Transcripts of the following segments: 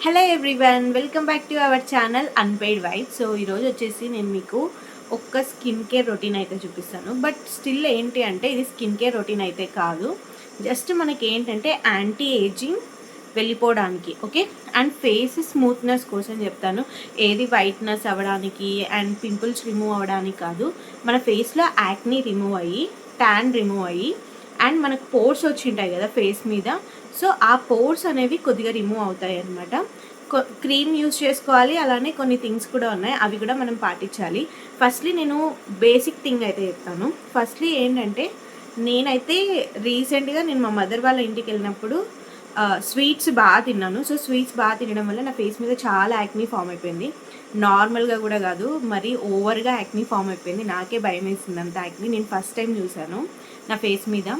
Hello everyone, welcome back to our channel unpaid vibes. So ఈరోజు వచ్చేసి నేను మీకు ఒక్క స్కిన్ కేర్ రొటీన్ అయితే చూపిస్తాను. బట్ స్టిల్ ఏంటి అంటే ఇది స్కిన్ కేర్ రొటీన్ అయితే కాదు, జస్ట్ మనకి ఏంటంటే యాంటీ ఏజింగ్ వెళ్ళిపోవడానికి, ఓకే, అండ్ ఫేస్ స్మూత్నెస్ కోసం చెప్తాను. ఏది వైట్నెస్ అవ్వడానికి అండ్ పింపుల్స్ రిమూవ్ అవ్వడానికి కాదు, మన ఫేస్లో యాక్నీ రిమూవ్ అయ్యి, ట్యాన్ రిమూవ్ అయ్యి, అండ్ మనకు పోర్స్ వచ్చి ఉంటాయి కదా ఫేస్ మీద, సో ఆ పోర్స్ అనేవి కొద్దిగా రిమూవ్ అవుతాయి అన్నమాట. క్రీమ్ యూజ్ చేసుకోవాలి, అలానే కొన్ని థింగ్స్ కూడా ఉన్నాయి, అవి కూడా మనం పాటించాలి. ఫస్ట్లీ నేను బేసిక్ థింగ్ అయితే చెప్తాను. ఫస్ట్లీ ఏంటంటే నేనైతే రీసెంట్గా నేను మా మదర్ వాళ్ళ ఇంటికి వెళ్ళినప్పుడు స్వీట్స్ బాగా తిన్నాను. సో స్వీట్స్ బాగా తినడం వల్ల నా ఫేస్ మీద చాలా యాక్నీ ఫామ్ అయిపోయింది. నార్మల్గా కూడా కాదు, మరీ ఓవర్గా యాక్నీ ఫామ్ అయిపోయింది. నాకే భయం వేసింది అంత యాక్నీ నేను ఫస్ట్ టైం చూశాను నా ఫేస్ మీద.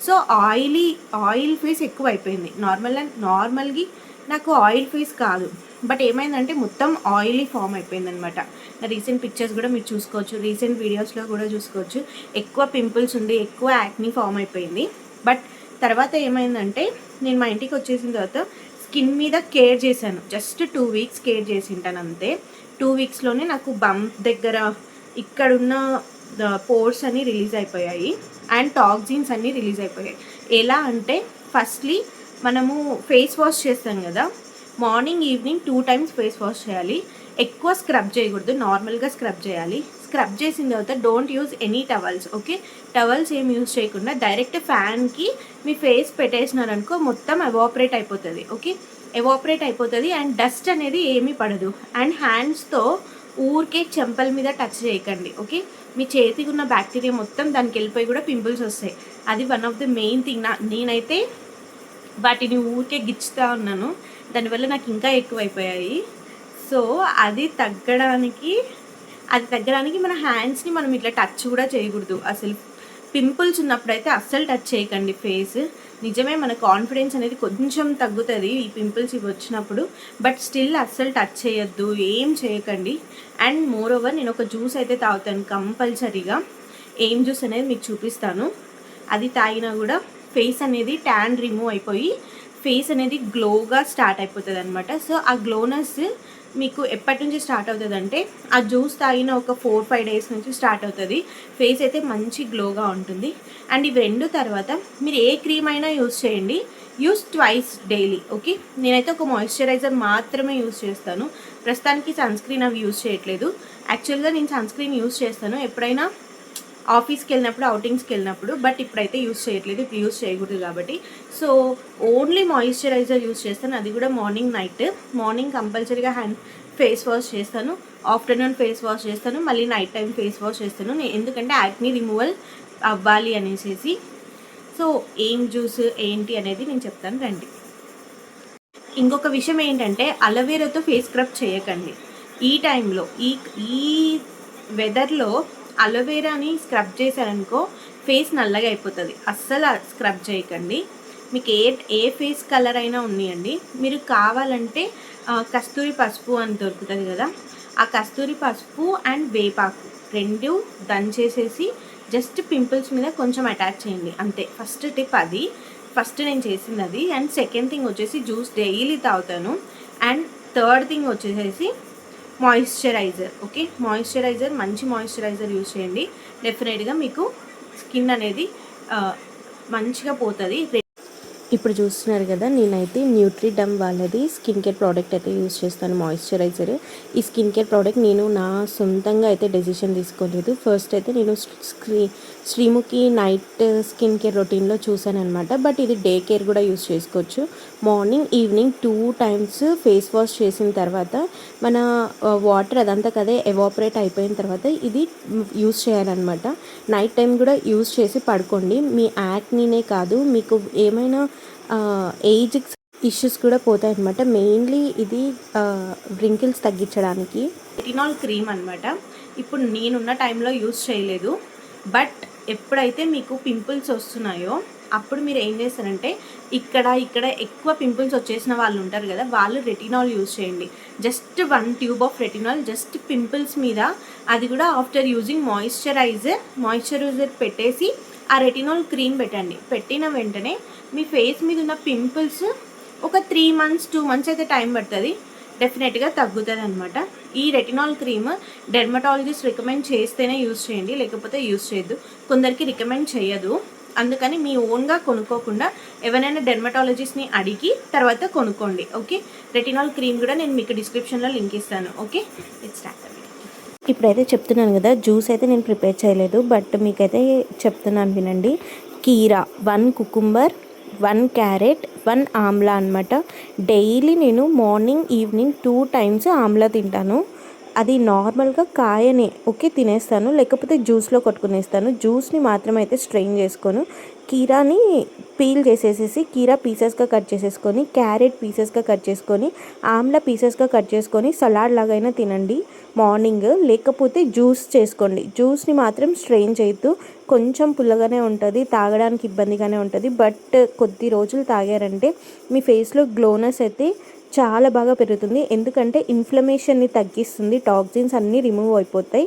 సో ఆయిల్ ఫేస్ ఎక్కువ అయిపోయింది. నార్మల్గా నాకు ఆయిల్ ఫేస్ కాదు, బట్ ఏమైందంటే మొత్తం ఆయిలీ ఫామ్ అయిపోయింది అనమాట. నా రీసెంట్ పిక్చర్స్ కూడా మీరు చూసుకోవచ్చు, రీసెంట్ వీడియోస్లో కూడా చూసుకోవచ్చు. ఎక్కువ పింపుల్స్ ఉండి ఎక్కువ యాక్నీ ఫామ్ అయిపోయింది. బట్ తర్వాత ఏమైందంటే నేను మా ఇంటికి వచ్చేసిన తర్వాత స్కిన్ మీద కేర్ చేశాను. జస్ట్ 2 వీక్స్ కేర్ చేసి ఉంటాను అంతే. 2 వీక్స్లోనే నాకు బంప్ దగ్గర ఇక్కడున్న పోర్స్ అన్నీ రిలీజ్ అయిపోయాయి అండ్ టాక్సిన్స్ అన్నీ రిలీజ్ అయిపోయాయి. ఎలా అంటే ఫస్ట్లీ మనము ఫేస్ వాష్ చేస్తాం కదా, morning evening 2 times face wash చేయాలి. ఎక్కువ స్క్రబ్ చేయకూడదు, నార్మల్గా స్క్రబ్ చేయాలి. స్క్రబ్ చేసిన తర్వాత don't use any towels, okay. Towels ఏం యూజ్ చేయకుండా డైరెక్ట్ ఫ్యాన్కి మీ ఫేస్ పెట్టేసినారనుకో మొత్తం ఎవాపరేట్ అయిపోతుంది, ఓకే. ఎవాపరేట్ అయిపోతుంది అండ్ డస్ట్ అనేది ఏమీ పడదు. అండ్ హ్యాండ్స్తో ఊరికే చెంపల మీద టచ్ చేయకండి, ఓకే. మీ చేతికి ఉన్న బ్యాక్టీరియా మొత్తం దానికి వెళ్ళిపోయి కూడా పింపుల్స్ వస్తాయి. అది one of the main thing. నేనైతే వాటిని ఊరికే గిచ్చుతూ ఉన్నాను, దానివల్ల నాకు ఇంకా ఎక్కువైపోయాయి. సో అది తగ్గడానికి మన హ్యాండ్స్ని మనం ఇట్లా టచ్ కూడా చేయకూడదు. అసలు పింపుల్స్ ఉన్నప్పుడైతే అస్సలు టచ్ చేయకండి ఫేస్. నిజమే మన కాన్ఫిడెన్స్ అనేది కొంచెం తగ్గుతుంది ఈ పింపుల్స్ ఇవి వచ్చినప్పుడు, బట్ స్టిల్ అస్సలు టచ్ చేయొద్దు, ఏం చేయకండి. అండ్ మోర్ ఓవర్ నేను ఒక జ్యూస్ అయితే తాగుతాను కంపల్సరీగా. ఏం జ్యూస్ అనేది మీకు చూపిస్తాను. అది తాగినా కూడా ఫేస్ అనేది ట్యాన్ రిమూవ్ అయిపోయి ఫేస్ అనేది గ్లోగా స్టార్ట్ అయిపోతుంది అనమాట. సో ఆ గ్లోనెస్ మీకు ఎప్పటి నుంచి స్టార్ట్ అవుతుంది అంటే ఆ జ్యూస్ తాగిన ఒక 4-5 డేస్ నుంచి స్టార్ట్ అవుతుంది. ఫేస్ అయితే మంచి గ్లోగా ఉంటుంది. అండ్ ఇవి రెండు తర్వాత మీరు ఏ క్రీమ్ అయినా యూస్ చేయండి, యూస్ ట్వైస్ డైలీ, ఓకే. నేనైతే ఒక మాయిశ్చరైజర్ మాత్రమే యూస్ చేస్తాను. ప్రస్తుతానికి సన్ స్క్రీన్ అవి యూస్ చేయట్లేదు. యాక్చువల్గా నేను సన్ స్క్రీన్ యూస్ చేస్తాను ఎప్పుడైనా ఆఫీస్కి వెళ్ళినప్పుడు, అవుటింగ్స్కి వెళ్ళినప్పుడు, బట్ ఇప్పుడైతే యూస్ చేయట్లేదు, ఇప్పుడు యూస్ చేయకూడదు కాబట్టి. సో ఓన్లీ మాయిశ్చరైజర్ యూస్ చేస్తాను, అది కూడా మార్నింగ్ నైట్. మార్నింగ్ కంపల్సరీగా ఫేస్ వాష్ చేస్తాను, ఆఫ్టర్నూన్ ఫేస్ వాష్ చేస్తాను, మళ్ళీ నైట్ టైం ఫేస్ వాష్ చేస్తాను. ఎందుకంటే యాక్నీ రిమూవల్ అవ్వాలి అనేసి. సో ఏం జ్యూస్ ఏంటి అనేది నేను చెప్తాను రండి. ఇంకొక విషయం ఏంటంటే అలోవెరాతో ఫేస్ స్క్రబ్ చేయకండి ఈ టైంలో. ఈ వెదర్లో అలోవెరాని స్క్రబ్ చేశారనుకో ఫేస్ నల్లగా అయిపోతుంది. అస్సలు స్క్రబ్ చేయకండి. మీకు ఏ ఫేస్ కలర్ అయినా ఉన్నాయండి, మీరు కావాలంటే కస్తూరి పసుపు అని దొరుకుతుంది కదా, ఆ కస్తూరి పసుపు అండ్ వేపాకు రెండు దంచేసేసి జస్ట్ పింపుల్స్ మీద కొంచెం అటాచ్ చేయండి అంతే. ఫస్ట్ టిప్ అది, ఫస్ట్ నేను చేసింది అది. అండ్ సెకండ్ థింగ్ వచ్చేసి జ్యూస్ డైలీ తాగుతాను. అండ్ థర్డ్ థింగ్ వచ్చేసి మాయిశ్చరైజర్, ఓకే. మంచి మాయిశ్చరైజర్ యూజ్ చేయండి, డెఫినెట్గా మీకు స్కిన్ అనేది మంచిగా పోతుంది. ఇప్పుడు చూస్తున్నారు కదా, నేనైతే న్యూట్రిడమ్ వాళ్ళది స్కిన్ కేర్ ప్రోడక్ట్ అయితే యూస్ చేస్తాను, మాయిశ్చరైజర్. ఈ స్కిన్ కేర్ ప్రోడక్ట్ నేను నా సొంతంగా అయితే డెసిషన్ తీసుకోలేదు. ఫస్ట్ అయితే నేను శ్రీముఖి నైట్ స్కిన్ కేర్ రొటీన్లో చూసాను అనమాట. బట్ ఇది డే కేర్ కూడా యూస్ చేసుకోవచ్చు. Morning evening 2 times face wash చేసిన తర్వాత మన వాటర్ అదంతా కదే ఎవాపరేట్ అయిపోయిన తర్వాత ఇది యూస్ చేయాలన్నమాట. నైట్ టైం కూడా యూస్ చేసి పడుకోండి. మీ యాక్నీనే కాదు, మీకు ఏమైనా ఏజ్ ఇష్యూస్ కూడా పోతాయి అన్నమాట. మెయిన్లీ ఇది రింకిల్స్ తగ్గించడానికి. రెటినాల్ క్రీమ్ అనమాట. ఇప్పుడు నేనున్న టైంలో యూస్ చేయలేదు, బట్ ఎప్పుడైతే మీకు పింపుల్స్ వస్తున్నాయో అప్పుడు మీరు ఏం చేస్తారంటే ఇక్కడ ఎక్కువ పింపుల్స్ వచ్చేసిన వాళ్ళు ఉంటారు కదా, వాళ్ళు రెటినాల్ యూజ్ చేయండి. Just 1 tube of retinol just pimples మీద, అది కూడా ఆఫ్టర్ యూజింగ్ మాయిశ్చరైజర్ పెట్టేసి ఆ రెటినాల్ క్రీమ్ పెట్టండి. పెట్టిన వెంటనే మీ ఫేస్ మీద ఉన్న పింపుల్స్ ఒక 3 మంత్స్ 2 మంత్స్ అయితే టైం పడుతుంది, డెఫినెట్గా తగ్గుతుంది అనమాట. ఈ రెటినాల్ క్రీమ్ డెర్మటాలజిస్ట్ రికమెండ్ చేస్తేనే యూస్ చేయండి, లేకపోతే యూస్ చేయొద్దు. కొందరికి రికమెండ్ చేయదు, అందుకని మీ ఓన్గా కొనుక్కోకుండా ఎవరైనా డెర్మటాలజిస్ట్ని అడిగి తర్వాత కొనుక్కోండి. ఓకే, రెటినాల్ క్రీమ్ కూడా నేను మీకు డిస్క్రిప్షన్లో లింక్ ఇస్తాను. Okay, it's start. ఇప్పుడైతే చెప్తున్నాను కదా, జ్యూస్ అయితే నేను ప్రిపేర్ చేయలేదు, బట్ మీకైతే చెప్తున్నాను వినండి. కీరా 1 కుకుంబర్, 1 క్యారెట్, 1 ఆమ్లా అనమాట. డైలీ నేను మార్నింగ్ ఈవినింగ్ 2 టైమ్స్ ఆమ్లా తింటాను. అది నార్మల్గా కాయనే ఓకే తినేస్తాను, లేకపోతే జ్యూస్లో కొట్టుకునేస్తాను. జ్యూస్ని మాత్రం అయితే స్ట్రెయిన్ చేసుకోను. కీరాని పీల్ చేసేసేసి కీరా పీసెస్గా కట్ చేసేసుకొని, క్యారెట్ పీసెస్గా కట్ చేసుకొని, ఆమ్లా పీసెస్గా కట్ చేసుకొని సలాడ్ లాగైనా తినండి మార్నింగ్, లేకపోతే జ్యూస్ చేసుకోండి. జ్యూస్ని మాత్రం స్ట్రెయిన్ చేయొద్దు, కొంచెం పుల్లగానే ఉంటుంది, తాగడానికి ఇబ్బందిగానే ఉంటుంది. బట్ కొద్ది రోజులు తాగారంటే మీ ఫేస్లో గ్లోనెస్ అయితే చాలా బాగా పెరుగుతుంది, ఎందుకంటే ఇన్ఫ్లమేషన్ని తగ్గిస్తుంది, టాక్సిన్స్ అన్నీ రిమూవ్ అయిపోతాయి.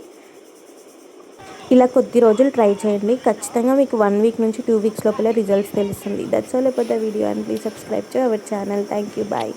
ఇలా కొద్ది రోజులు ట్రై చేయండి, ఖచ్చితంగా మీకు 1 వీక్ నుంచి 2 వీక్స్ లోపల రిజల్ట్స్ తెలుస్తుంది. That's all about the video, and please subscribe to our channel. Thank you, bye.